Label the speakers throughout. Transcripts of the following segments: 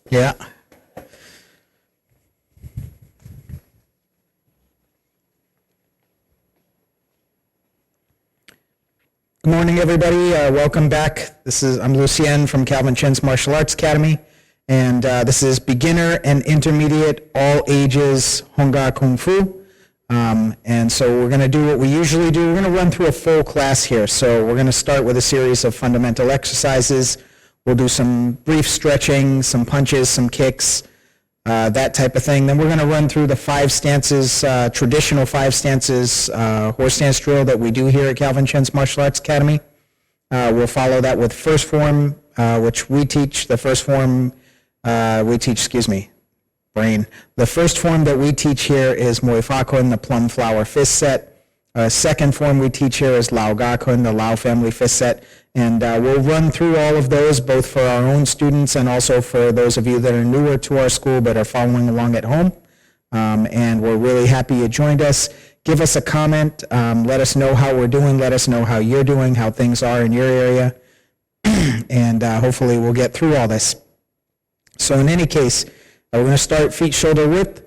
Speaker 1: Yeah. Good morning, everybody. Welcome back. I'm Lucien from Calvin Chen's Martial Arts Academy, and this is beginner and intermediate all ages Hung Gar Kung Fu. And so we're going to do what we usually do. We're going to run through a full class here. So we're going to start with a series of fundamental exercises. We'll do some brief stretching, some punches, some kicks, that type of thing. Then we're going to run through the 5 stances, traditional 5 stances horse stance drill that we do here at Calvin Chen's Martial Arts Academy. We'll follow that with first form, which we teach. The first form The first form that we teach here is Falcon, the Plum flower fist set. Second form we teach here is Lam Family, the Lam Family fist set. And we'll run through all of those, both for our own students and also for those of you that are newer to our school but are following along at home. And we're really happy you joined us. Give us a comment. Let us know how we're doing. Let us know how you're doing, how things are in your area. And hopefully we'll get through all this. So in any case, we're going to start feet shoulder width,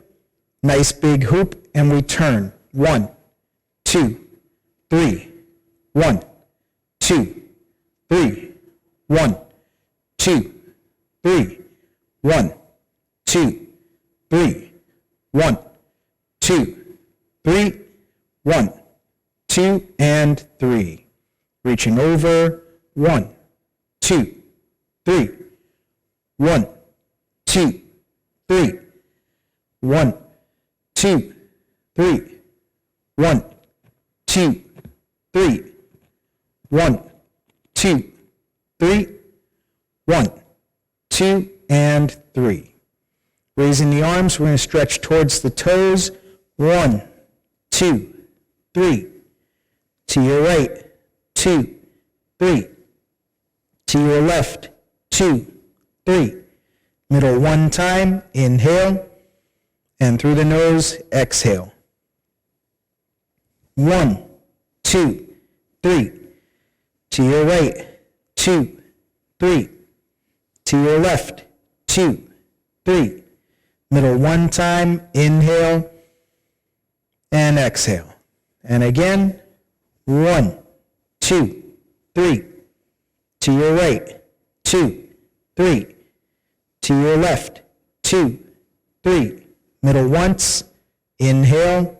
Speaker 1: nice big hoop, and we turn. 1, 2, 3, 1, 2, 3, 1, 2, 3, 1, 2, 3, 1, 2, 3, 1, 2, and 3. Reaching over. 1, 2, 3, 1, 2, 3, 1, 2, 3, 1, 2, 3, 1, 2, 3, 1, 2, and 3. Raising the arms, we're going to stretch towards the toes. 1, 2, 3. To your right. 2, 3. To your left. 2, 3. Middle one time, inhale, and through the nose, exhale. 1, 2, 3. To your right, 2, 3. To your left, 2, 3. Middle one time, inhale, and exhale. And again, 1, 2, 3. To your right, 2, 3. To your left, 2, 3. Middle once, inhale,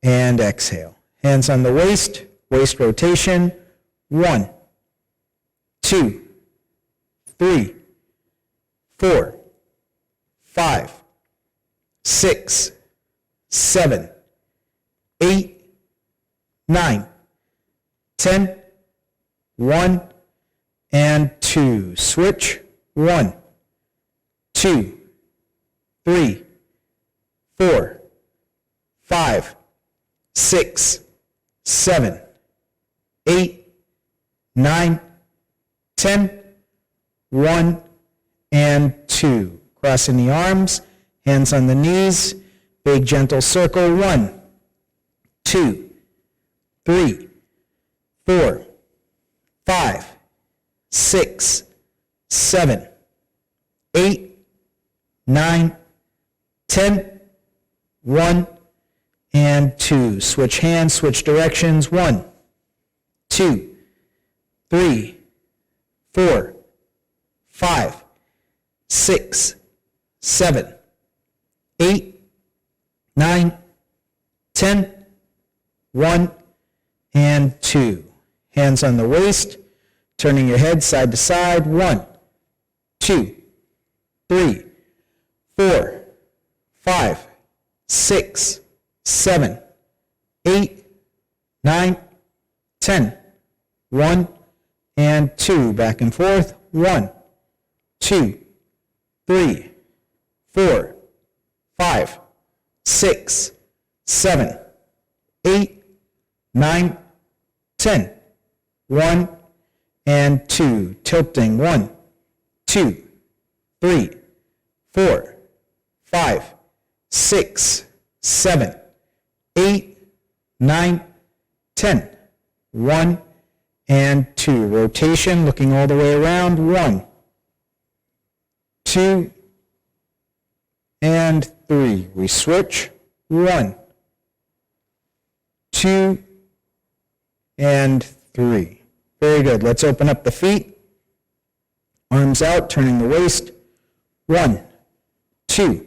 Speaker 1: and exhale. Hands on the waist, waist rotation. 1, 2, 3, 4, 5, 6, 7, 8, 9, 10, 1, and 2. Switch. 1, 2, 3, 4, 5, 6, 7, 8, 9, 10, 1, and 2. Crossing the arms, hands on the knees, big gentle circle. 1, 2, 3, 4, 5, 6, 7, 8, 9, 10, 1, and 2. Switch hands, switch directions. 1, 2, 3, 4, 5, 6, 7, 8, 9, 10, 1, and 2. Hands on the waist, turning your head side to side. 1, 2, 3, 4, 5, 6, 7, 8, 9, 10, 1, and 2. Back and forth. 1, 2, 3, 4, 5, 6, 7, 8, 9, 10, 1, and 2. Tilting. 1, 2, 3, 4, 5, 6, 7, 8, 9, 10, 1, and 2. Rotation, looking all the way around. 1, 2, and 3. We switch. 1, 2, and 3. Very good. Let's open up the feet. Arms out, turning the waist. 1, 2,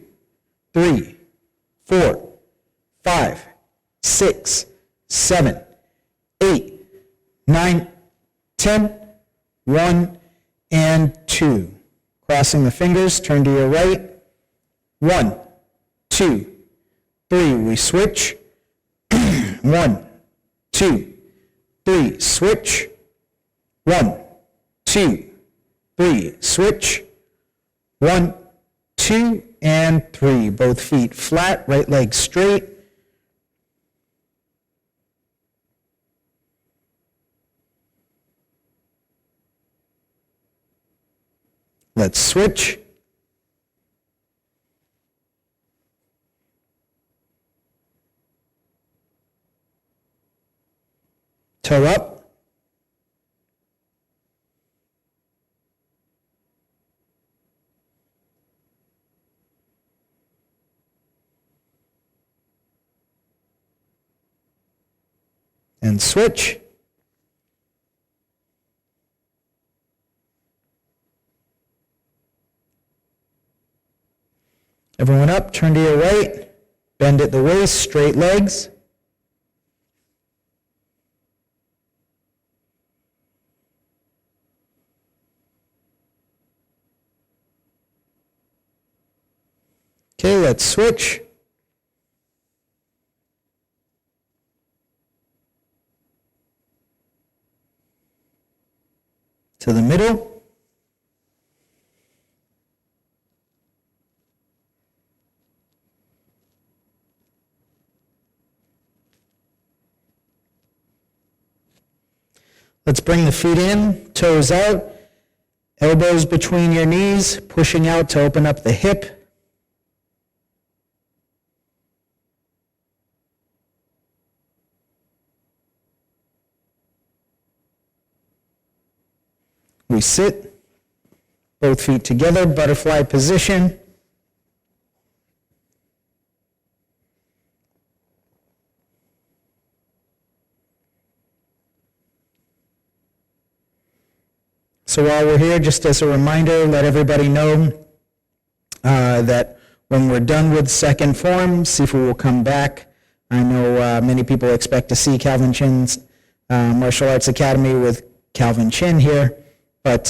Speaker 1: 3, 4, 5, 6, 7, 8, 9, 10. 1 and 2. Crossing the fingers, turn to your right. 1, 2, 3. We switch. 1, 2, 3. Switch. 1, 2, 3. Switch. 1, 2, and 3. Both feet flat, right leg straight. Let's switch. Toe up. And switch. Everyone up, turn to your right, bend at the waist, straight legs. Okay, let's switch. To the middle. Let's bring the feet in, toes out, elbows between your knees, pushing out to open up the hip. We sit, both feet together, butterfly position. So while we're here, just as a reminder, let everybody know that when we're done with second form, Sifu will come back. I know many people expect to see Calvin Chin's Martial Arts Academy with Calvin Chin here, but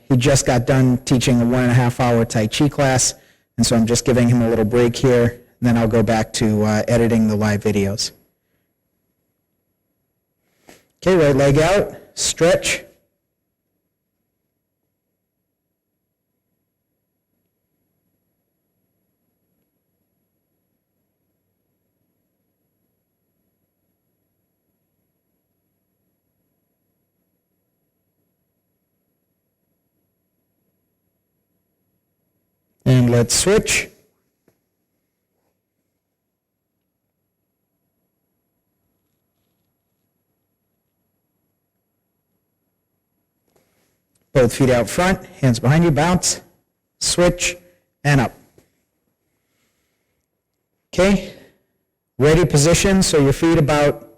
Speaker 1: he just got done teaching a 1.5-hour Tai Chi class, and so I'm just giving him a little break here, then I'll go back to editing the live videos. Okay, right leg out, stretch. And let's switch. Both feet out front, hands behind you, bounce, switch, and up. Okay, ready position, so your feet about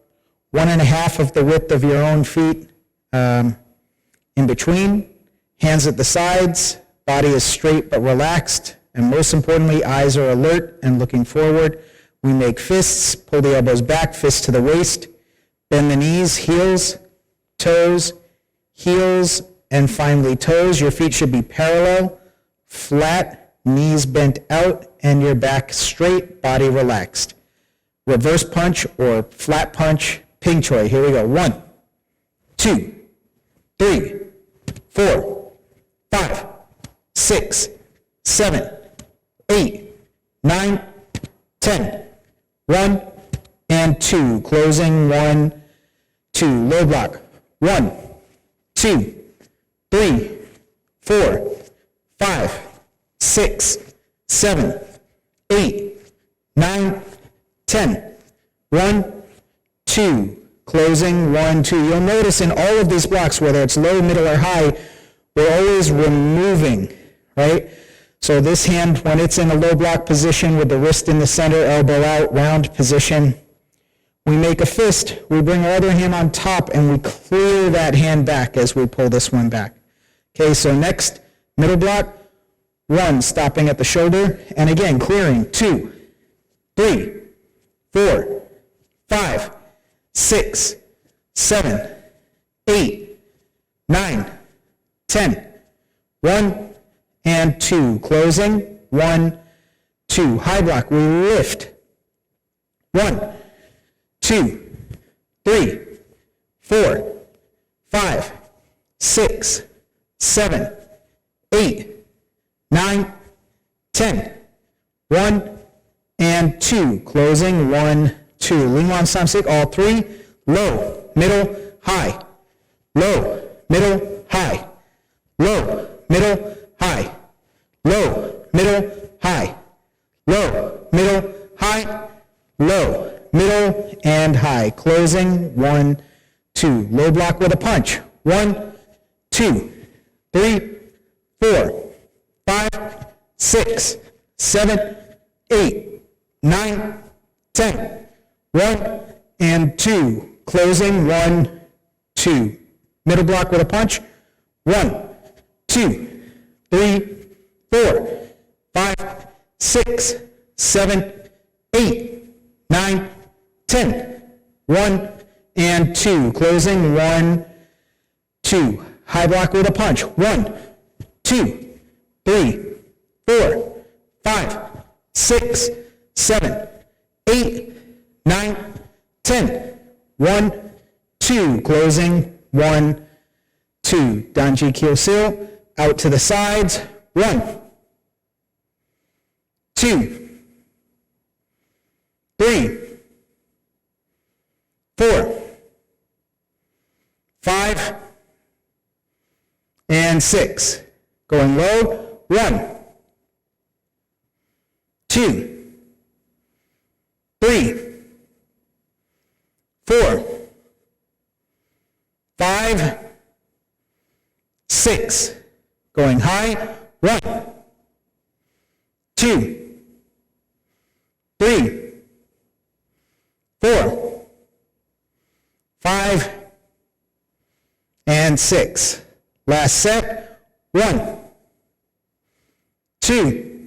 Speaker 1: 1.5 of the width of your own feet in between, hands at the sides, body is straight but relaxed, and most importantly, eyes are alert and looking forward. We make fists, pull the elbows back, fists to the waist, bend the knees, heels, toes, heels, and finally toes. Your feet should be parallel, flat, knees bent out, and your back straight, body relaxed. Reverse punch or flat punch, Ping Choi. Here we go. 1, 2, 3, 4, 5, 6, 7, 8, 9, 10. 1 and 2. Closing 1, 2. Low block. 1, 2, 3, 4, 5, 6, 7, 8, 9, 10. 1, 2. closing, 1, 2. You'll notice in all of these blocks, whether it's low, middle, or high, we're always removing, right? So this hand, when it's in a low block position with the wrist in the center, elbow out, round position, we make a fist, we bring our other hand on top, and we clear that hand back as we pull this one back. Okay, so next, middle block, 1, stopping at the shoulder, and again, clearing, 2, 3, 4, 5, 6, 7, 8, 9, 10, 1, and 2, closing, 1, 2. High block, we lift, 1, 2, 3, 4, 5, 6, 7, 8, 9, 10, 1, and 2, closing, 1, 2. Lingwan Samsik, all 3, low, middle, high, low, middle, high, low, middle, high, low, middle, high, low, middle, high, low, middle, and high. Closing, 1, 2. Low block with a punch. 1, 2, 3, 4, 5, 6, 7, 8, 9, 10. 1, and 2. Closing, 1, 2. Middle block with a punch. 1, 2, 3, 4, 5, 6, 7, 8, 9, 10. 1, and 2. Closing, 1, 2. High block with a punch. 1, 2, 3, 4, 5, 6, 7, 8, 9, 10. 1, 2. Closing, 1, 2. Danji Kyosil, out to the sides. 1, 2, 3, 4, 5, and 6. Going low, 1, 2, 3, 4, 5, 6. Going high, 1, 2, 3, 4, 5, and 6. Last set, 1, 2,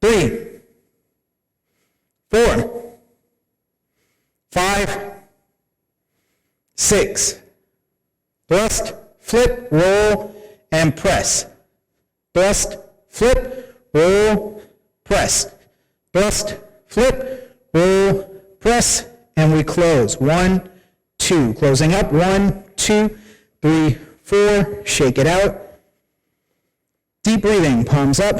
Speaker 1: 3, 4, 5, 6. Thrust, flip, roll, and press. Thrust, flip, roll, press. Thrust, flip, roll, press, and we close. 1, 2. Closing up. 1, 2, 3, 4. Shake it out. Deep breathing. Palms up,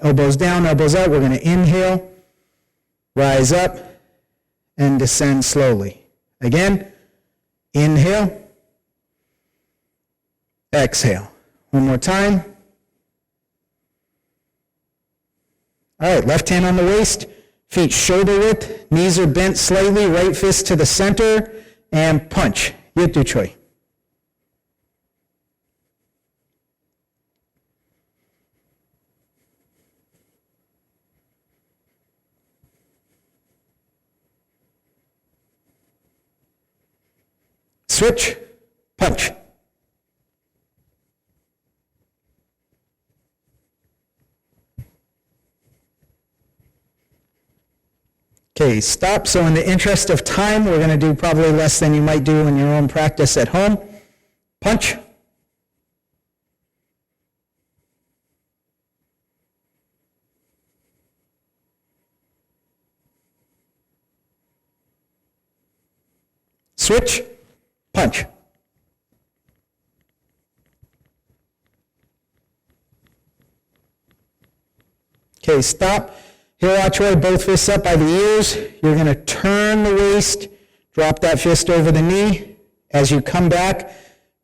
Speaker 1: elbows down, elbows out. We're going to inhale, rise up, and descend slowly. Again, inhale, exhale. One more time. All right, left hand on the waist, feet shoulder width, knees are bent slightly, right fist to the center, and punch. Yitu choi. Switch, punch. Okay, stop. So in the interest of time, we're going to do probably less than you might do in your own practice at home. Punch. Switch, punch. Okay, stop. Heel Achoi, both fists up by the ears. You're going to turn the waist, drop that fist over the knee. As you come back,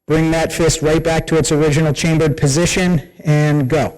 Speaker 1: bring that fist right back to its original chambered position and go.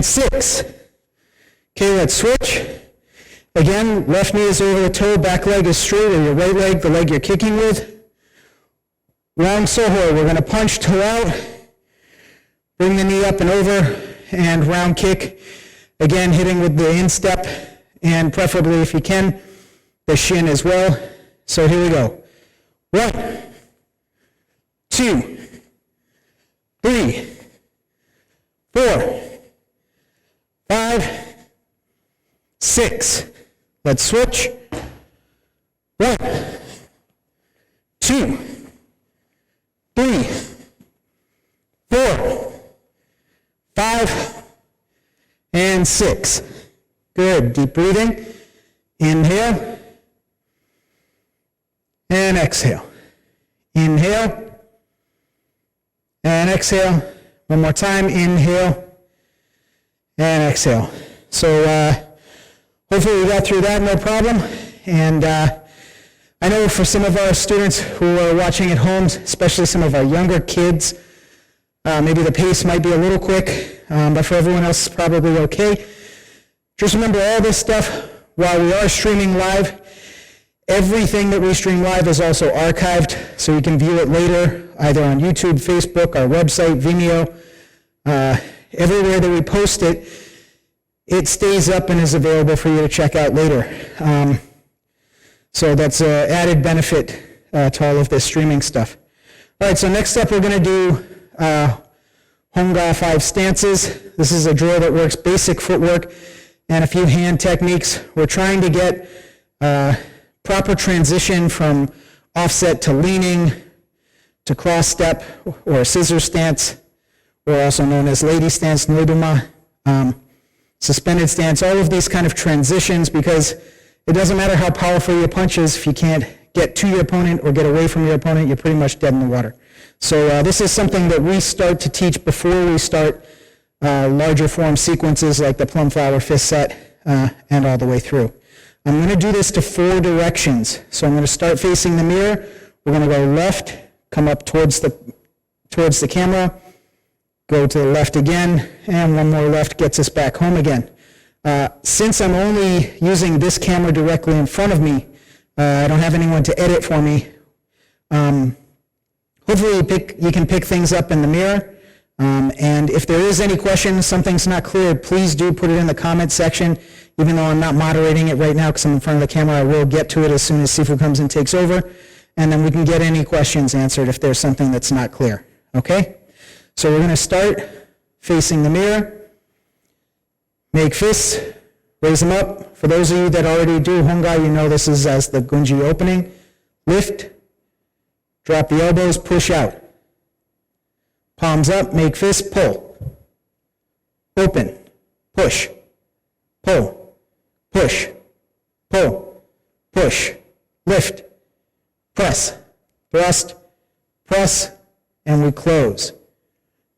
Speaker 1: and 6. Okay, let's switch. Again, left knee is over the toe, back leg is straight, or your right leg, the leg you're kicking with. Round soho, we're going to punch toe out, bring the knee up and over, and round kick. Again, hitting with the instep, and preferably, if you can, the shin as well. So here we go. 1, 2, 3, 4, 5, 6. Let's switch. 1, 2, 3, 4, 5, and 6. Good. Deep breathing. Inhale and exhale. Inhale and exhale. One more time. Inhale and exhale. So hopefully we got through that no problem. And I know for some of our students who are watching at home, especially some of our younger kids, maybe the pace might be a little quick, but for everyone else, it's probably okay. Just remember all this stuff while we are streaming live. Everything that we stream live is also archived, so you can view it later, either on YouTube, Facebook, our website, Vimeo. Everywhere that we post it, it stays up and is available for you to check out later. So that's an added benefit to all of this streaming stuff. All right, so next up we're going to do Hung Gar 5 stances. This is a drill that works basic footwork and a few hand techniques. We're trying to get proper transition from offset to leaning to cross step or scissor stance, or also known as lady stance, noduma, suspended stance, all of these kind of transitions, because it doesn't matter how powerful your punch is, if you can't get to your opponent or get away from your opponent, you're pretty much dead in the water. So this is something that we start to teach before we start larger form sequences like the plum flower fist set and all the way through. I'm going to do this to 4 directions. So I'm going to start facing the mirror. We're going to go left, come up towards the camera, go to the left again, and one more left gets us back home again. Since I'm only using this camera directly in front of me, I don't have anyone to edit for me. Hopefully you can pick things up in the mirror. And if there is any questions, something's not clear, please do put it in the comment section. Even though I'm not moderating it right now because I'm in front of the camera, I will get to it as soon as Sifu comes and takes over. And then we can get any questions answered if there's something that's not clear. Okay? So we're going to start facing the mirror. Make fists. Raise them up. For those of you that already do Hung Gar, you know this is as the gunji opening. Lift. Drop the elbows. Push out. Palms up. Make fists. Pull. Open. Push. Pull. Push. Pull. Push. Lift. Press. Thrust. Press. And we close.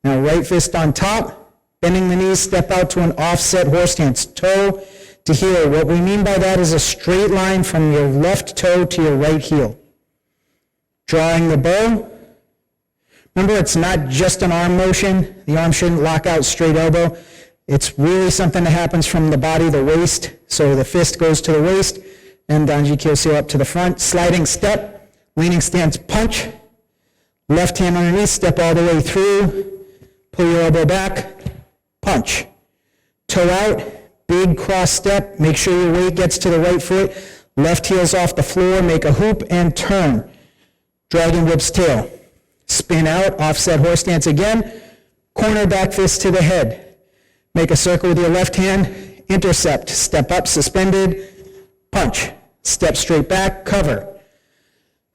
Speaker 1: Now right fist on top, bending the knees, step out to an offset horse stance, toe to heel. What we mean by that is a straight line from your left toe to your right heel. Drawing the bow. Remember, it's not just an arm motion. The arm shouldn't lock out straight elbow. It's really something that happens from the body, the waist. So the fist goes to the waist, and Danji Kyoseo up to the front. Sliding step, leaning stance punch. Left hand underneath, step all the way through. Pull your elbow back, punch. Toe out, big cross step. Make sure your weight gets to the right foot. Left heel's off the floor, make a hoop and turn. Dragon whip's tail. Spin out, offset horse stance again. Corner back fist to the head. Make a circle with your left hand. Intercept, step up, suspended. Punch, step straight back, cover.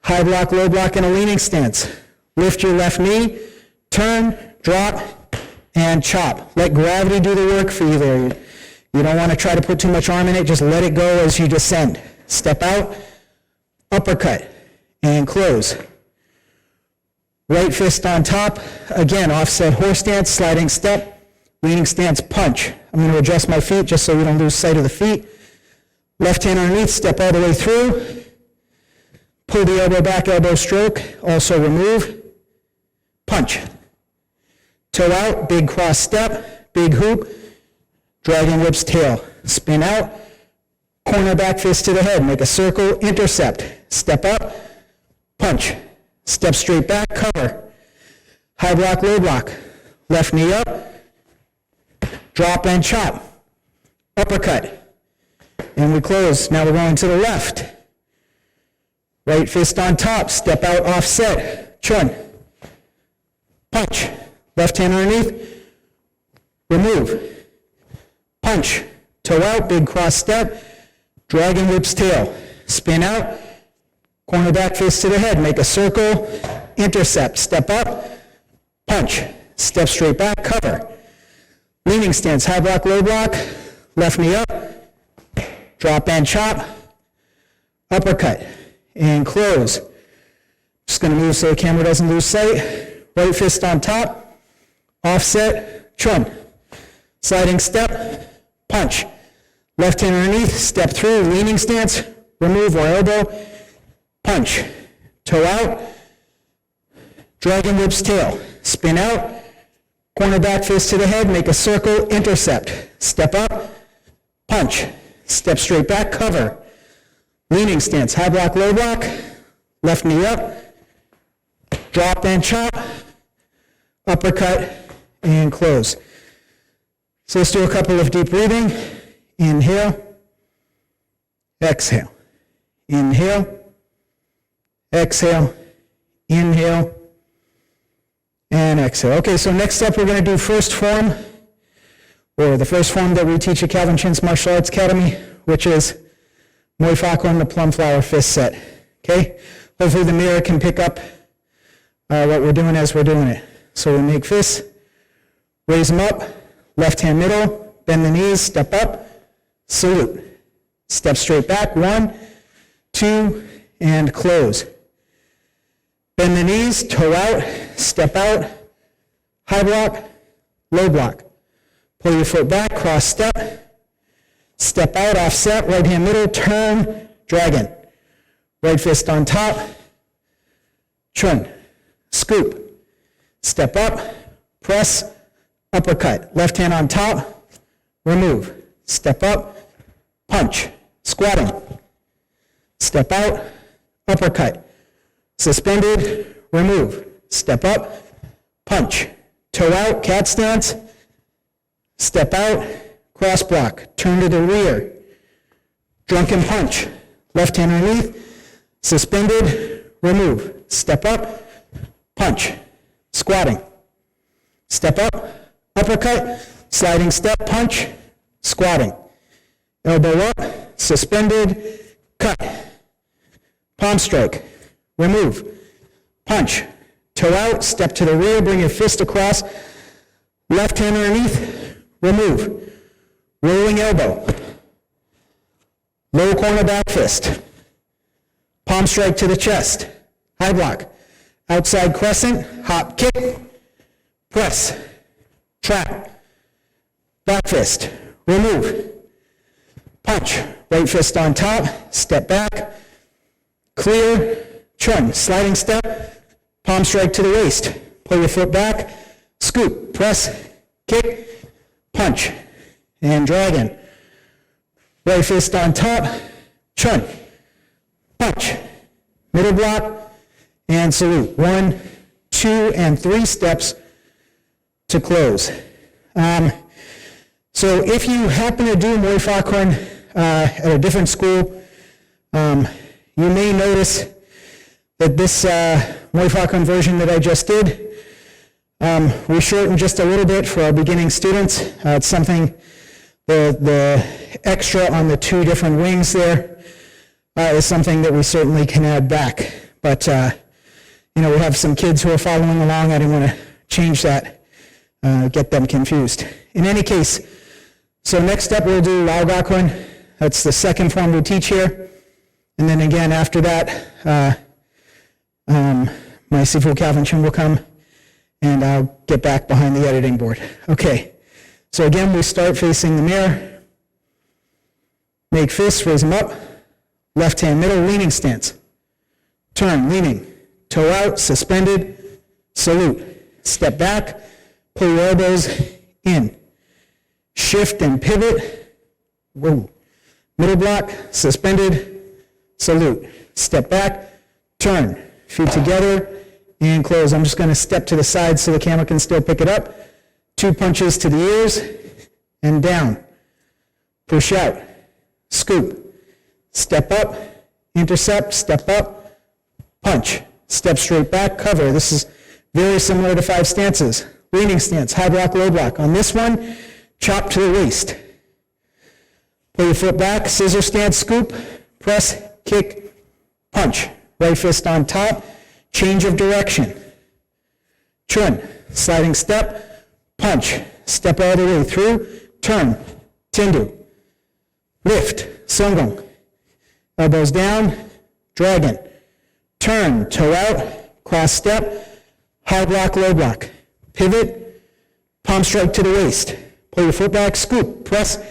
Speaker 1: High block, low block in a leaning stance. Lift your left knee, turn, drop, and chop. Let gravity do the work for you there. You don't want to try to put too much arm in it. Just let it go as you descend. Step out, uppercut, and close. Right fist on top. Again, offset horse stance, sliding step, leaning stance, punch. I'm going to adjust my feet just so we don't lose sight of the feet. Left hand underneath, step all the way through. Pull the elbow back, elbow stroke. Also remove. Punch. Toe out, big cross step, big hoop. Dragon whips tail. Spin out. Corner back fist to the head. Make a circle. Intercept. Step up. Punch. Step straight back. Cover. High block, low block. Left knee up. Drop and chop. Uppercut. And we close. Now we're going to the left. Right fist on top. Step out, offset. Chun. Punch. Left hand underneath. Remove. Punch. Toe out, big cross step. Dragon whips tail. Spin out. Corner back fist to the head. Make a circle. Intercept. Step up. Punch. Step straight back. Cover. Leaning stance. High block, low block. Left knee up. Drop and chop. Uppercut. And close. Just going to move so the camera doesn't lose sight. Right fist on top. Offset. Chun. Sliding step. Punch. Left hand underneath. Step through. Leaning stance. Remove or elbow. Punch. Toe out. Dragon whips tail. Spin out. Corner back fist to the head. Make a circle. Intercept. Step up. Punch. Step straight back. Cover. Leaning stance. High block, low block. Left knee up. Drop and chop. Uppercut. And close. So let's do a couple of deep breathing. Inhale. Exhale. Inhale. Exhale. Inhale. And exhale. Okay, so next up we're going to do first form, or the first form that we teach at Calvin Chin's Martial Arts Academy, which is Muay Falcon, the Plum Flower fist set. Okay? Hopefully the mirror can pick up what we're doing as we're doing it. So we make fists, raise them up, left hand middle, bend the knees, step up, salute. Step straight back, 1, 2, and close. Bend the knees, toe out, step out, high block, low block. Pull your foot back, cross step, step out, offset, right hand middle, turn, dragon. Right fist on top, chun, scoop, step up, press, uppercut. Left hand on top, remove, step up, punch, squatting, step out, uppercut. Suspended, remove, step up, punch, toe out, cat stance, step out, cross block, turn to the rear, drunken punch, left hand underneath, suspended, remove, step up, punch, squatting, step up, uppercut, sliding step, punch, squatting, elbow up, suspended, cut, palm strike, remove, punch, toe out, step to the rear, bring your fist across, left hand underneath, remove, rolling elbow, low corner back fist, palm strike to the chest, high block, outside crescent, hop kick, press, trap, back fist, remove, punch, right fist on top, step back, clear, chun, sliding step, palm strike to the waist, pull your foot back, scoop, press, kick, punch, and dragon. Right fist on top, chun, punch, middle block, and salute. 1, 2, and 3 steps to close. So if you happen to do Muay Falcon at a different school, you may notice that this Muay Falcon version that I just did, we shortened just a little bit for our beginning students. It's something, the extra on the 2 different wings there is something that we certainly can add back. But, we have some kids who are following along. I didn't want to change that, get them confused. In any case, so next up we'll do Lao Ga Kun. That's the second form we teach here. And then again, after that, my Sifu Calvin Chin will come, and I'll get back behind the editing board. Okay, so again, we start facing the mirror. Make fists, raise them up. Left hand middle, leaning stance. Turn, leaning. Toe out, suspended. Salute. Step back. Pull your elbows in. shift and pivot, whoa, middle block, suspended, salute, step back, turn, feet together, and close. I'm just going to step to the side so the camera can still pick it up. 2 punches to the ears, and down, push out, scoop, step up, intercept, step up, punch, step straight back, cover. This is very similar to 5 stances. Leaning stance, high block, low block. On this one, chop to the waist. Pull your foot back, scissor stance, scoop, press, kick, punch. Right fist on top, change of direction. Chun, sliding step, punch. Step all the way through, turn, tindu. Lift, sungung. Elbows down, dragon. Turn, toe out, cross step, high block, low block. Pivot, palm strike to the waist. Pull your foot back, scoop, press,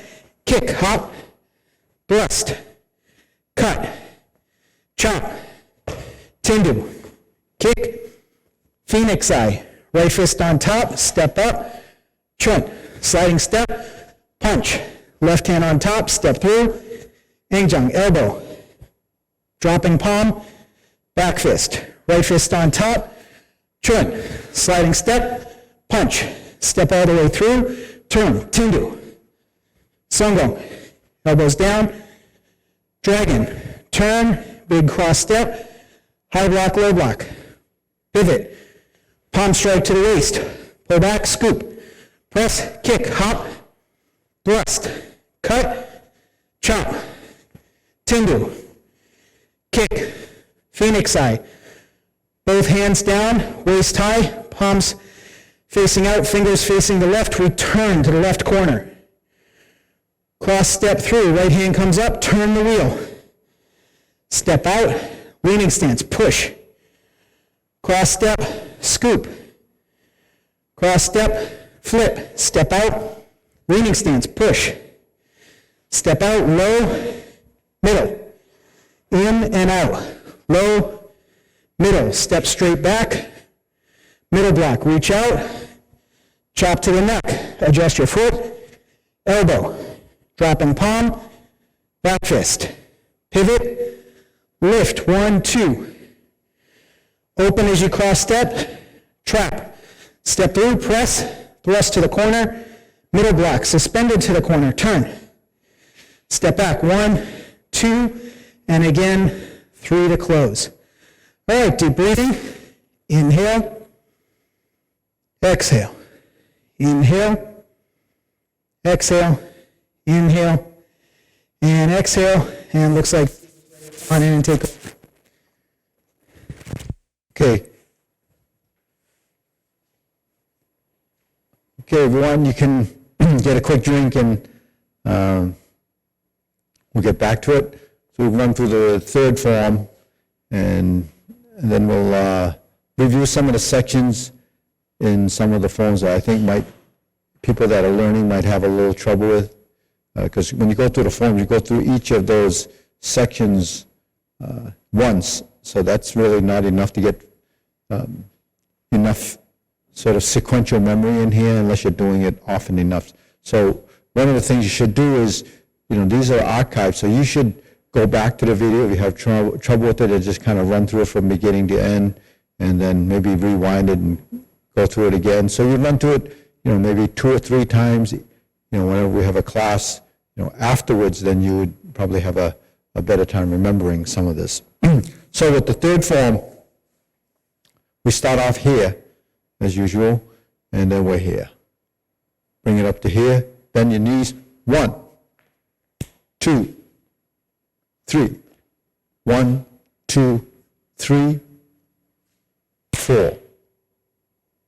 Speaker 1: kick, hop, thrust, cut, chop, tindu, kick, phoenix eye. Right fist on top, step up, chun, sliding step, punch. Left hand on top, step through, engjang, elbow. Dropping palm, back fist. Right fist on top, chun, sliding step, punch, step all the way through, turn, tindu, sungung, elbows down, dragon, turn, big cross step, high block, low block, pivot, palm strike to the waist, pull back, scoop, press, kick, hop, thrust, cut, chop, tindu, kick, phoenix eye, both hands down, waist high, palms facing out, fingers facing the left, return to the left corner. Cross step through, right hand comes up, turn the wheel. Step out, leaning stance, push. Cross step, scoop. Cross step, flip, step out, leaning stance, push. Step out, low, middle. In and out, low, middle. Step straight back, middle block, reach out, chop to the neck, adjust your foot, elbow, dropping palm, back fist, pivot, lift, 1, 2, open as you cross step, trap, step through, press, thrust to the corner, middle block, suspended to the corner, turn, step back, 1, 2, and again, 3 to close. All right, deep breathing, inhale, exhale, inhale, exhale, inhale, and exhale, and looks like on in and take. Okay. Okay, everyone, you can get a quick drink and we'll get back to it. So we've run through the third form and then we'll review some of the sections in some of the forms that I think people that are learning might have a little trouble with. Because when you go through the form, you go through each of those sections once. So that's really not enough to get enough sort of sequential memory in here unless you're doing it often enough. So one of the things you should do is, these are archived, so you should go back to the video if you have trouble with it and just kind of run through it from beginning to end and then maybe rewind it and go through it again. So you run through it, maybe 2 or 3 times, whenever we have a class, afterwards, then you would probably have a better time remembering some of this. So with the third form, we start off here, as usual, and then we're here. Bring it up to here, bend your knees, 1, 2, 3. 1, 2, 3, 4.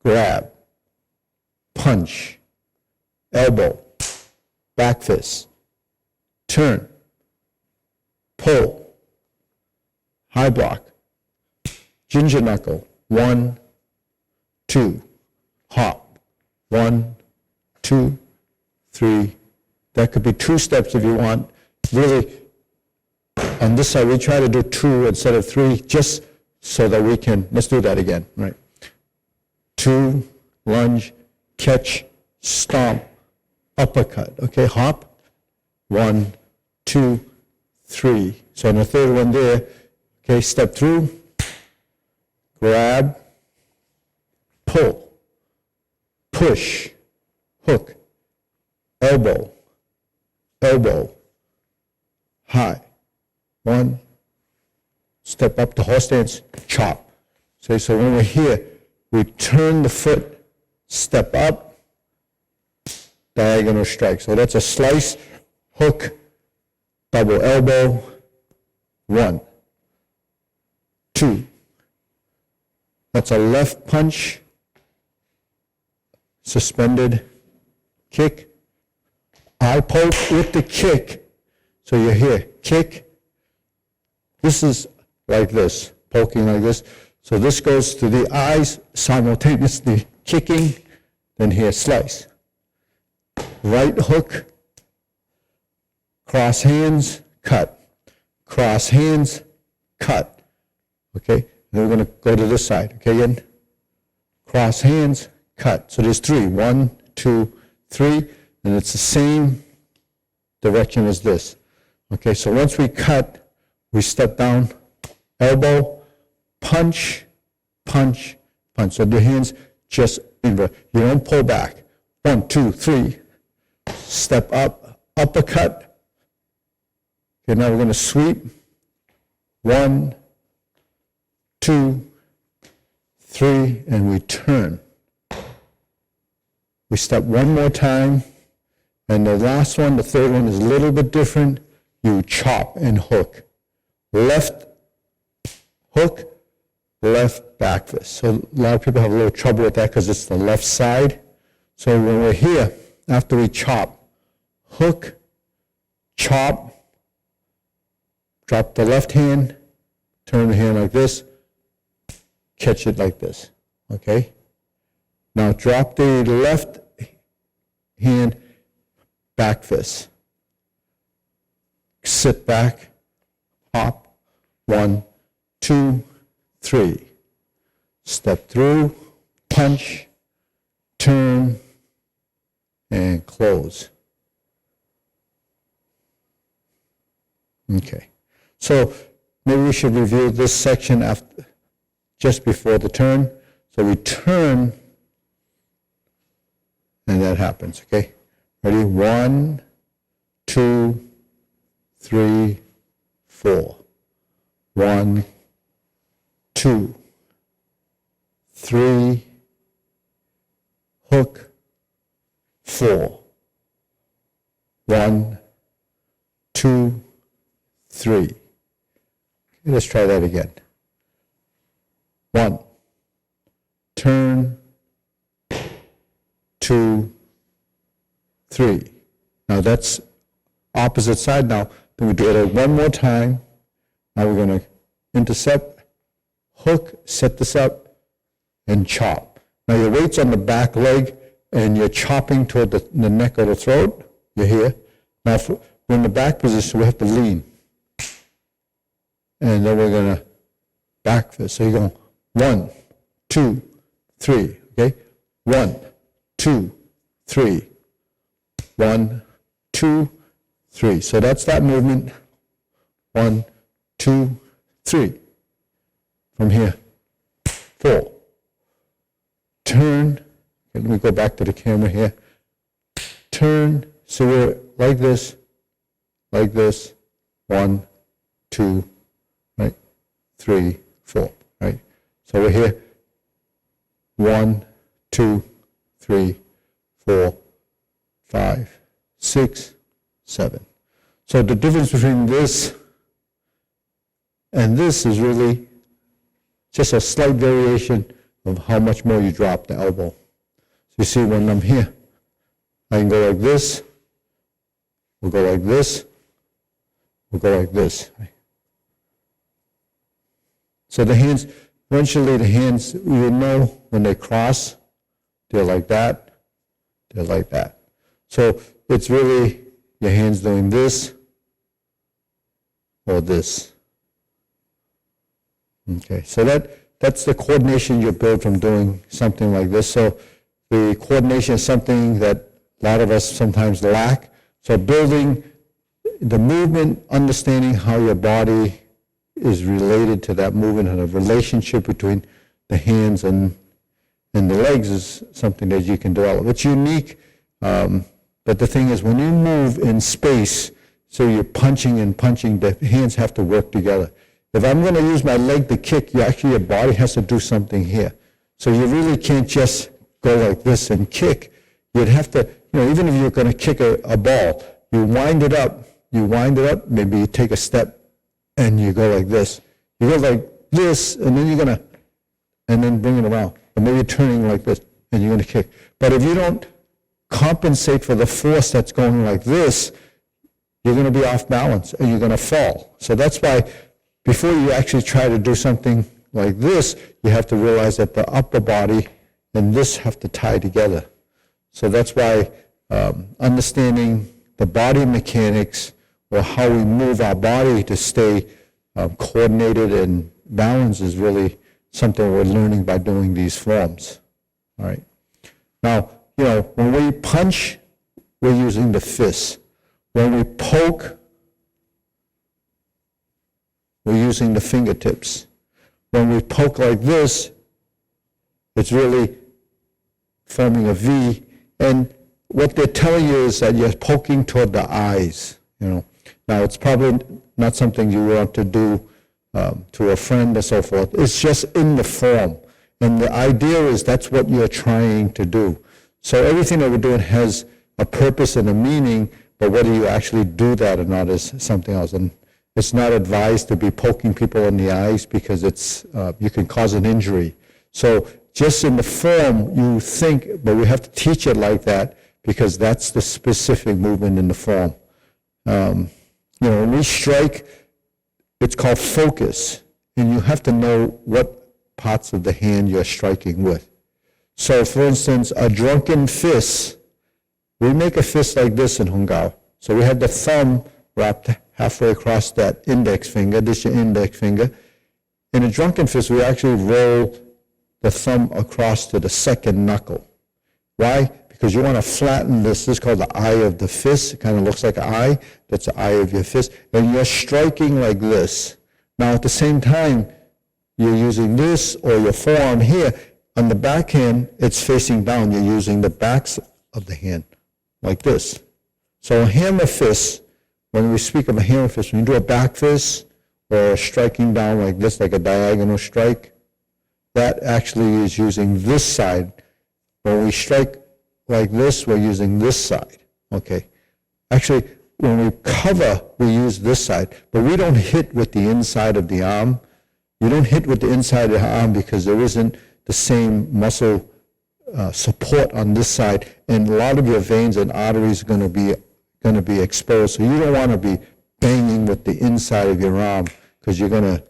Speaker 1: Grab, punch, elbow, back fist, turn, pull, high block, ginger knuckle, 1, 2, hop, 1, 2, 3. That could be 2 steps if you want. Really, on this side, we try to do 2 instead of 3, just so that we can, let's do that again, right? 2, lunge, catch, stomp,
Speaker 2: uppercut. Okay, hop. 1, 2, 3. So on the third one there, okay, step through, grab, pull, push, hook, elbow, elbow, high. 1, step up to horse stance, chop. So when we're here, we turn the foot, step up, diagonal strike. So that's a slice, hook, double elbow, 1, 2. That's a left punch, suspended kick, eye poke with the kick. So you're here, kick. This is like this, poking like this. So this goes to the eyes, simultaneously kicking, then here, slice. Right hook, cross hands, cut. Cross hands, cut. Okay, then we're going to go to this side. Okay, again, cross hands, cut. So there's 3, 1, 2, 3, and it's the same direction as this. Okay, so once we cut, we step down, elbow, punch, punch, punch. So the hands just invert. You don't pull back. 1, 2, 3. Step up, uppercut. Okay, now we're going to sweep. 1, 2, 3, and we turn. We step one more time, and the last one, the third one, is a little bit different. You chop and hook. Left hook, left back fist. So a lot of people have a little trouble with that because it's the left side. So when we're here, after we chop, hook, chop, drop the left hand, turn the hand like this, catch it like this, okay? Now drop the left hand, back fist. Sit back, hop, 1, 2, 3. Step through, punch, turn, and close. Okay, so maybe we should review this section after, just before the turn. So we turn, and that happens, okay? Ready? 1, 2, 3, 4. 1, 2, 3, hook, 4. 1, 2, 3. Okay, let's try that again. 1, turn, 2, 3. Now that's opposite side now. Then we do it one more time. Now we're going to intercept, hook, set this up, and chop. Now your weight's on the back leg, and you're chopping toward the neck or the throat. You're here. Now if we're in the back position, we have to lean. And then we're going to back fist. So you're going 1, 2, 3. Okay? 1, 2, 3. 1, 2, 3. So that's that movement. 1, 2, 3. From here. 4. Turn. Okay, let me go back to the camera here. Turn. So we're like this. 1, 2, right? 3, 4, right? So we're here. 1, 2, 3, 4, 5, 6, 7. So the difference between this and this is really just a slight variation of how much more you drop the elbow. So you see when I'm here, I can go like this, we'll go like this, we'll go like this. So the hands, eventually the hands, you know when they cross, they're like that, they're like that. So it's really your hands doing this or this. Okay, so that's the coordination you build from doing something like this. So the coordination is something that a lot of us sometimes lack. So building the movement, understanding how your body is related to that movement and a relationship between the hands and the legs is something that you can develop. It's unique, but the thing is when you move in space, so you're punching and punching, the hands have to work together. If I'm going to use my leg to kick, your body has to do something here. So you really can't just go like this and kick. You'd have to, even if you're going to kick a ball, you wind it up, maybe you take a step and you go like this. You go like this, and then and then bring it around. Or maybe you're turning like this, and you're going to kick. But if you don't compensate for the force that's going like this, you're going to be off balance, and you're going to fall. So that's why before you actually try to do something like this, you have to realize that the upper body and this have to tie together. So that's why understanding the body mechanics or how we move our body to stay coordinated and balanced is really something we're learning by doing these forms. All right. Now, when we punch, we're using the fist. When we poke, we're using the fingertips. When we poke like this, it's really forming a V. And what they're telling you is that you're poking toward the eyes. Now, it's probably not something you want to do to a friend or so forth. It's just in the form. And the idea is that's what you're trying to do. So everything that we're doing has a purpose and a meaning, but whether you actually do that or not is something else. And it's not advised to be poking people in the eyes because you can cause an injury. So just in the form, you think, but we have to teach it like that because that's the specific movement in the form. When we strike, it's called focus, and you have to know what parts of the hand you're striking with. So, for instance, a drunken fist, we make a fist like this in Hung Gar. So we have the thumb wrapped halfway across that index finger. This is your index finger. In a drunken fist, we actually roll the thumb across to the second knuckle. Why? Because you want to flatten this. This is called the eye of the fist. It kind of looks like an eye. That's the eye of your fist. And you're striking like this. Now, at the same time, you're using this or your forearm here. On the backhand, it's facing down. You're using the backs of the hand like this. So a hammer fist, when we speak of a hammer fist, when you do a back fist or striking down like this, like a diagonal strike, that actually is using this side. When we strike like this, we're using this side, okay? Actually, when we cover, we use this side, but we don't hit with the inside of the arm. You don't hit with the inside of the arm because there isn't the same muscle support on this side, and a lot of your veins and arteries are going to be exposed. So you don't want to be banging with the inside of your arm because you're going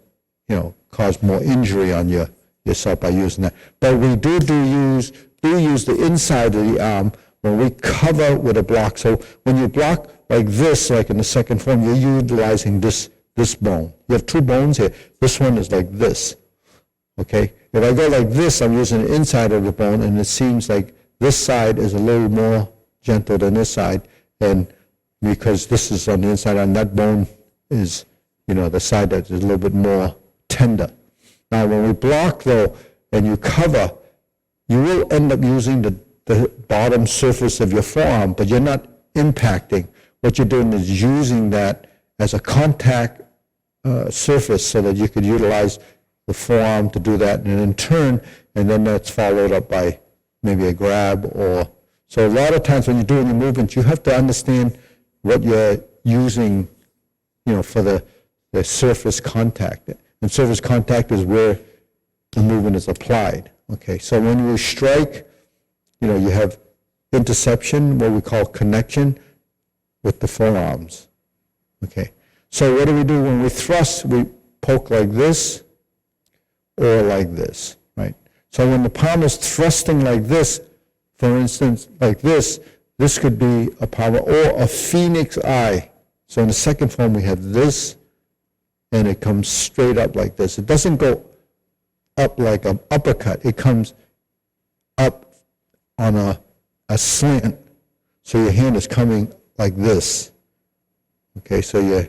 Speaker 2: to, cause more injury on yourself by using that. But we do use the inside of the arm when we cover with a block. So when you block like this, like in the second form, you're utilizing this bone. You have two bones here. This one is like this, okay? If I go like this, I'm using the inside of the bone, and it seems like this side is a little more gentle than this side, and because this is on the inside, and that bone is, the side that is a little bit more tender. Now, when we block, though, and you cover, you will end up using the bottom surface of your forearm, but you're not impacting. What you're doing is using that as a contact surface so that you could utilize the forearm to do that, and in turn, and then that's followed up by maybe a grab or... So a lot of times when you're doing the movement, you have to understand what you're using, for the surface contact. And surface contact is where the movement is applied. Okay, so when you strike, you have interception, what we call connection with the forearms. Okay, so what do we do when we thrust? We poke like this or like this, right? So when the palm is thrusting like this, for instance, like this could be a power or a phoenix eye. So in the second form, we have this, and it comes straight up like this. It doesn't go up like an uppercut. It comes up on a slant. So your hand is coming like this. Okay, so your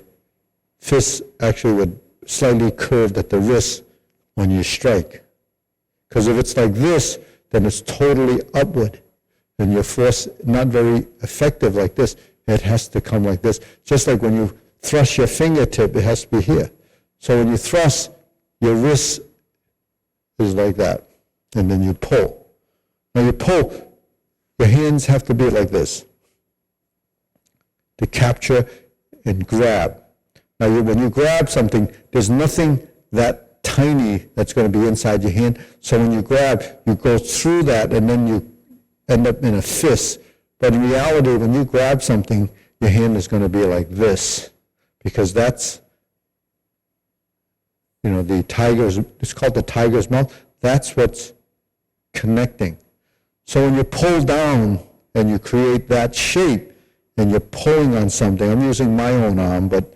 Speaker 2: fist actually would slightly curve at the wrist when you strike. Because if it's like this, then it's totally upward. And your force not very effective like this. It has to come like this. Just like when you thrust your fingertip, it has to be here. So when you thrust, your wrist is like that. And then you pull. Now you pull, your hands have to be like this to capture and grab. Now when you grab something, there's nothing that tiny that's going to be inside your hand. So when you grab, you go through that and then you end up in a fist. But in reality, when you grab something, your hand is going to be like this, because that's, the tiger's, it's called the tiger's mouth. That's what's connecting. So when you pull down and you create that shape and you're pulling on something, I'm using my own arm, but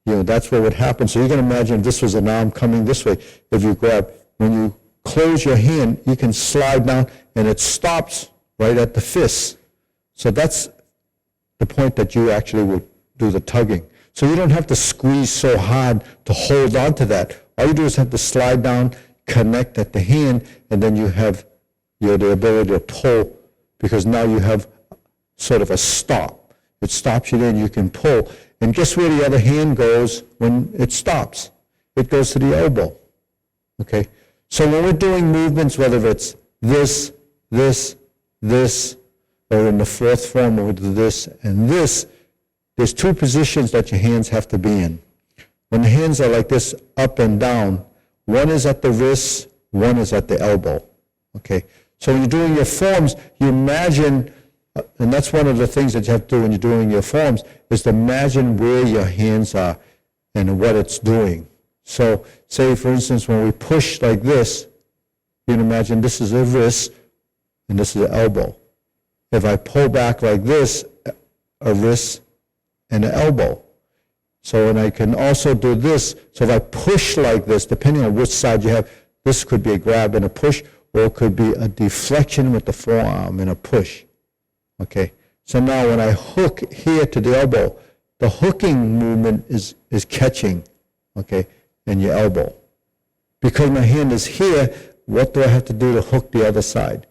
Speaker 2: that's what would happen. So you can imagine if this was an arm coming this way, if you grab, when you close your hand, you can slide down and it stops right at the fist. So that's the point that you actually would do the tugging. So you don't have to squeeze so hard to hold on to that. All you do is have to slide down, connect at the hand, and then you have the ability to pull, because now you have sort of a stop. It stops you there and you can pull. And guess where the other hand goes when it stops? It goes to the elbow. Okay? So when we're doing movements, whether it's this, or in the fourth form, we do this and this, there's two positions that your hands have to be in. When the hands are like this, up and down, one is at the wrist, one is at the elbow. Okay? So when you're doing your forms, you imagine, and that's one of the things that you have to do when you're doing your forms, is to imagine where your hands are and what it's doing. So say, for instance, when we push like this, you can imagine this is a wrist and this is an elbow. If I pull back like this, a wrist and an elbow. So, and I can also do this. So if I push like this, depending on which side you have, this could be a grab and a push, or it could be a deflection with the forearm and a push. Okay? So now when I hook here to the elbow, the hooking movement is catching, okay, in your elbow. Because my hand is here, what do I have to do to hook the other side?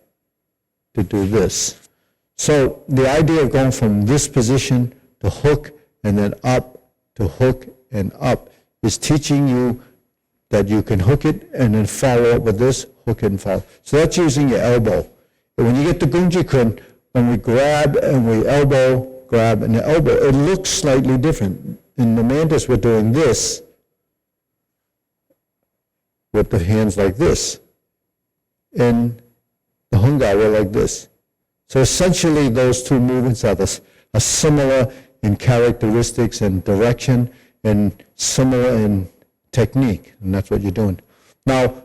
Speaker 2: To do this. So the idea of going from this position to hook and then up to hook and up is teaching you that you can hook it and then follow up with this, hook and follow. So that's using your elbow. And when you get to Gunji-kun, when we grab and we elbow, grab and elbow, it looks slightly different. In the Mantis, we're doing this with the hands like this. In the Hung Gar, we're like this. So essentially, those two movements are similar in characteristics and direction, and similar in technique, and that's what you're doing. Now,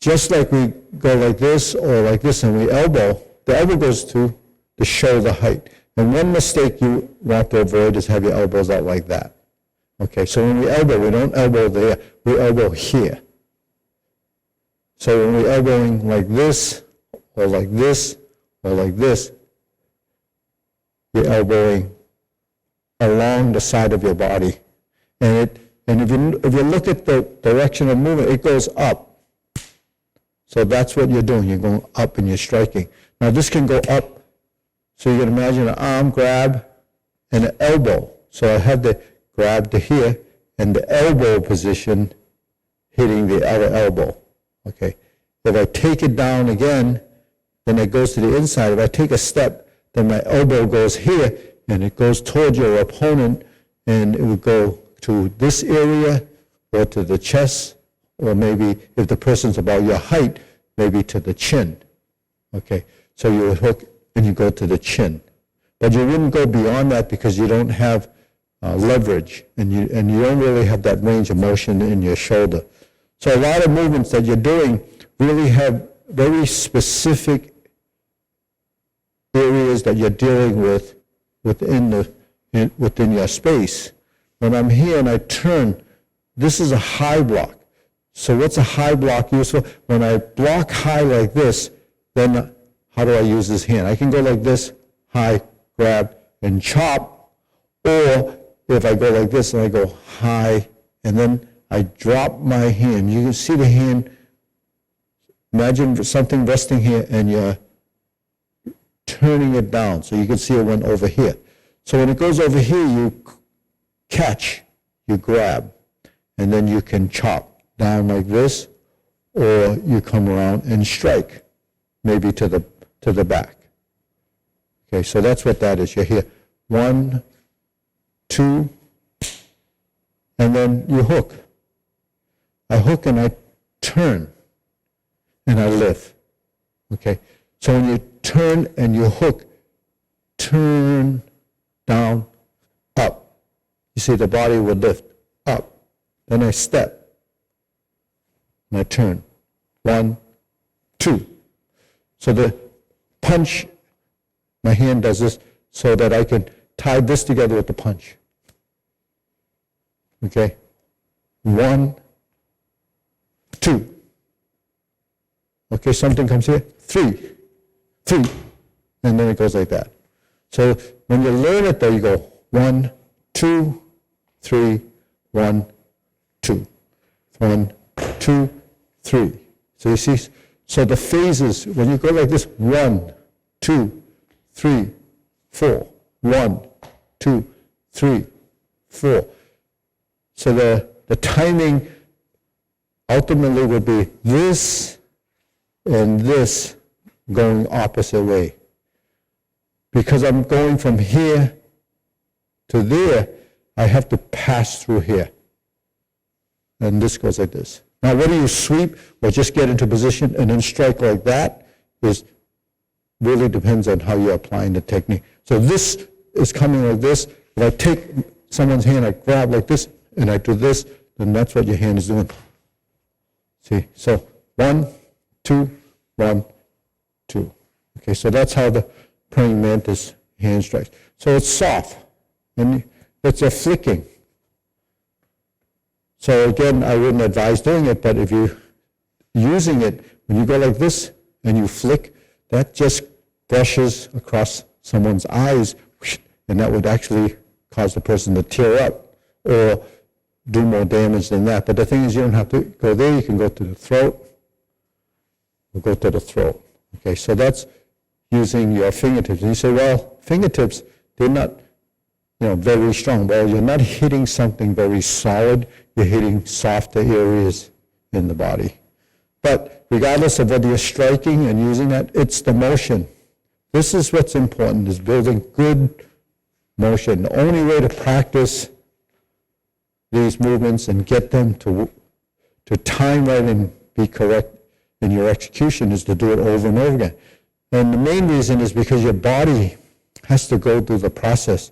Speaker 2: just like we go like this or like this and we elbow, the elbow goes to the shoulder height. And one mistake you want to avoid is have your elbows out like that. Okay, so when we elbow, we don't elbow there, we elbow here. So when we're elbowing like this, or like this, or like this, you're elbowing along the side of your body. And if you look at the direction of movement, it goes up. So that's what you're doing. You're going up and you're striking. Now this can go up. So you can imagine an arm grab and an elbow. So I have the grab to here and the elbow position hitting the other elbow. Okay. If I take it down again, then it goes to the inside. If I take a step, then my elbow goes here and it goes toward your opponent, and it would go to this area or to the chest, or maybe if the person's about your height, maybe to the chin. Okay, so you would hook and you go to the chin. But you wouldn't go beyond that because you don't have leverage, and you don't really have that range of motion in your shoulder. So a lot of movements that you're doing really have very specific areas that you're dealing with within your space. When I'm here and I turn, this is a high block. So what's a high block used for? When I block high like this, then how do I use this hand? I can go like this, high, grab, and chop. Or if I go like this and I go high, and then I drop my hand. You can see the hand. Imagine something resting here, and you're turning it down, so you can see it went over here. So when it goes over here, you catch, you grab, and then you can chop down like this, or you come around and strike, maybe to the back. Okay, so that's what that is. You're here, 1, 2, and then you hook. I hook and I turn, and I lift. Okay, so when you turn and you hook, turn, down, up. You see the body will lift, up. Then I step, and I turn. 1, 2. So the punch, my hand does this so that I can tie this together with the punch. Okay? 1, 2. Okay, something comes here. 3, 3. And then it goes like that. So when you learn it, though, you go 1, 2, 3, 1, 2. 1, 2, 3. So you see, so the phases, when you go like this, 1, 2, 3, 4. 1, 2, 3, 4. So the timing ultimately would be this and this going opposite way. Because I'm going from here to there, I have to pass through here. And this goes like this. Now, whether you sweep or just get into position and then strike like that really depends on how you're applying the technique. So this is coming like this. If I take someone's hand, I grab like this, and I do this, then that's what your hand is doing. See? So 1, 2, 1, 2. Okay, so that's how the praying mantis hand strikes. So it's soft, and it's a flicking. So again, I wouldn't advise doing it, but if you're using it, when you go like this and you flick, that just brushes across someone's eyes, and that would actually cause the person to tear up or do more damage than that. But the thing is, you don't have to go there. You can go to the throat or go to the throat. Okay, so that's using your fingertips. And you say, well, fingertips, they're not very strong. Well, you're not hitting something very solid. You're hitting softer areas in the body. But regardless of whether you're striking and using that, it's the motion. This is what's important, is building good motion. The only way to practice these movements and get them to time right and be correct in your execution is to do it over and over again. And the main reason is because your body has to go through the process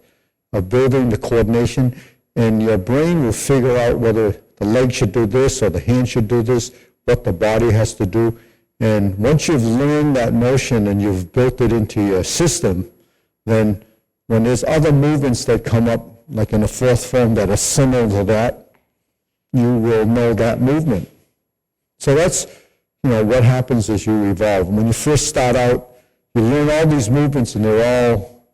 Speaker 2: of building the coordination, and your brain will figure out whether the leg should do this or the hand should do this, what the body has to do. And once you've learned that motion and you've built it into your system, then when there's other movements that come up, like in the fourth form that are similar to that, you will know that movement. So that's, what happens as you evolve. When you first start out, you learn all these movements and they're all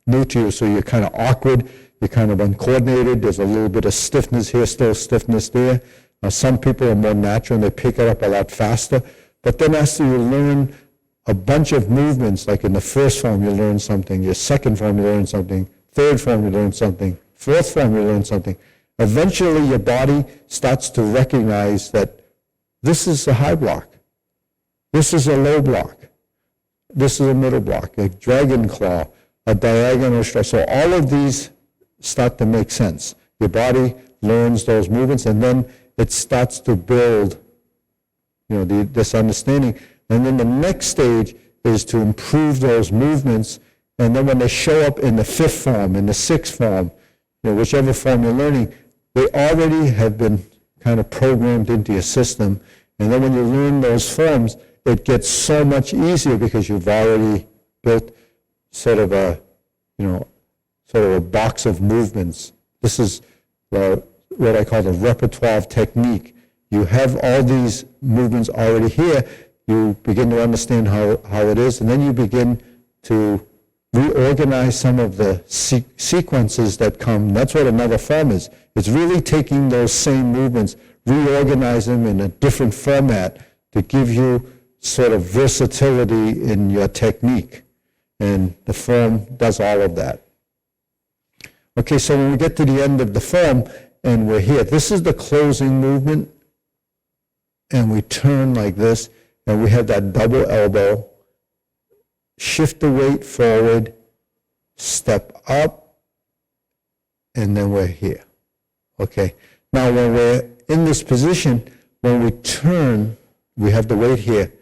Speaker 2: new to you, so you're kind of awkward, you're kind of uncoordinated, there's a little bit of stiffness here, still stiffness there. Some people are more natural and they pick it up a lot faster. But then as you learn a bunch of movements, like in the first form you learn something, your second form you learn something, third form you learn something, fourth form you learn something, eventually your body starts to recognize that this is a high block, this is a low block, this is a middle block, a dragon claw, a diagonal strike. So all of these start to make sense. Your body learns those movements, and then it starts to build, this understanding. And then the next stage is to improve those movements. And then when they show up in the fifth form, in the sixth form, whichever form you're learning, they already have been kind of programmed into your system. And then when you learn those forms, it gets so much easier because you've already built sort of a box of movements. This is what I call the repertoire of technique. You have all these movements already here. You begin to understand how it is, and then you begin to reorganize reorganize some of the sequences that come. That's what another form is. It's really taking those same movements, reorganize them in a different format to give you sort of versatility in your technique. And the form does all of that. Okay, so when we get to the end of the form and we're here, this is the closing movement, and we turn like this, and we have that double elbow, shift the weight forward, step up, and then we're here. Okay, now when we're in this position, when we turn, we have the weight here,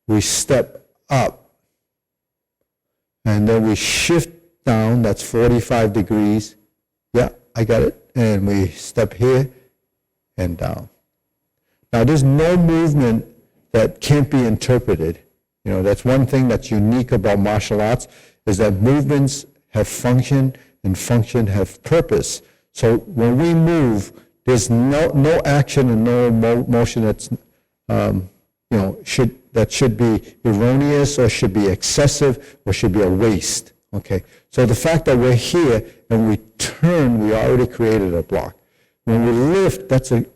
Speaker 2: we step up, and then we shift down, that's 45 degrees. Yeah, I got it. And we step here and down. Now, there's no movement that can't be interpreted. You know, that's one thing that's unique about martial arts, is that movements have function and function have purpose. So when we move, there's no action and no motion that's, that should be erroneous or should be excessive or should be a waste. Okay, so the fact that we're here and we turn, we already created a block. When we lift,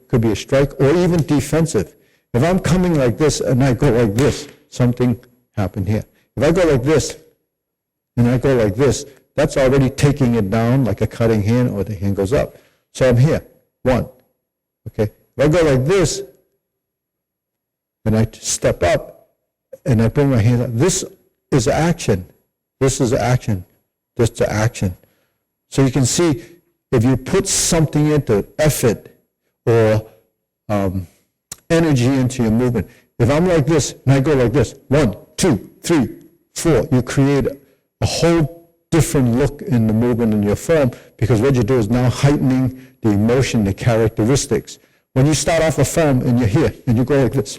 Speaker 2: could be a strike or even defensive. If I'm coming like this and I go like this, something happened here. If I go like this and I go like this, that's already taking it down like a cutting hand, or the hand goes up. So I'm here, one. Okay, if I go like this and I step up and I bring my hand up, this is action. This is action. This is action. So you can see, if you put something into effort or energy into your movement, if I'm like this and I go like this, 1, 2, 3, 4, you create a whole different look in the movement in your form, because what you do is now heightening the emotion, the characteristics. When you start off a form and you're here and you go like this,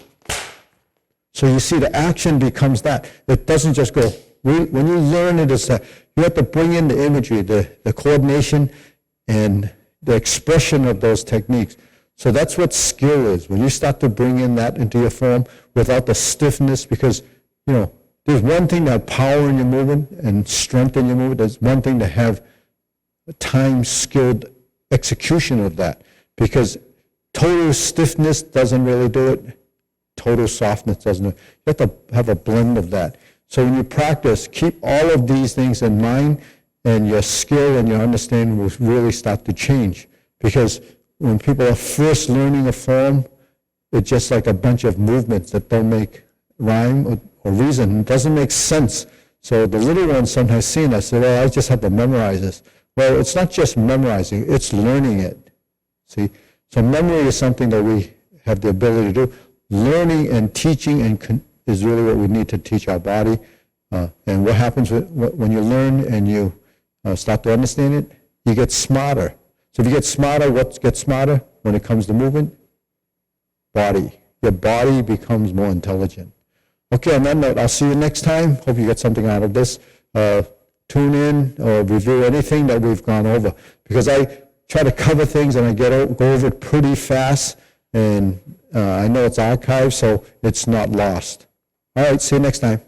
Speaker 2: so you see the action becomes that. It doesn't just go. When you learn it, it's that you have to bring in the imagery, the coordination, and the expression of those techniques. So that's what skill is. When you start to bring in that into your form without the stiffness, because, there's one thing to have power in your movement and strength in your movement. There's one thing to have time-skilled execution of that, because total stiffness doesn't really do it. Total softness doesn't do it. You have to have a blend of that. So when you practice, keep all of these things in mind, and your skill and your understanding will really start to change. Because when people are first learning a form, it's just like a bunch of movements that don't make rhyme or reason. It doesn't make sense. So the little ones sometimes see it, I say, well, I just have to memorize this. Well, it's not just memorizing, it's learning it. See? So memory is something that we have the ability to do. Learning and teaching is really what we need to teach our body. And what happens when you learn and you start to understand it? You get smarter. So if you get smarter, what gets smarter when it comes to movement? Body. Your body becomes more intelligent. Okay, on that note, I'll see you next time. Hope you get something out of this. Tune in or review anything that we've gone over, because I try to cover things and I go over it pretty fast, and I know it's archived, so it's not lost. All right, see you next time.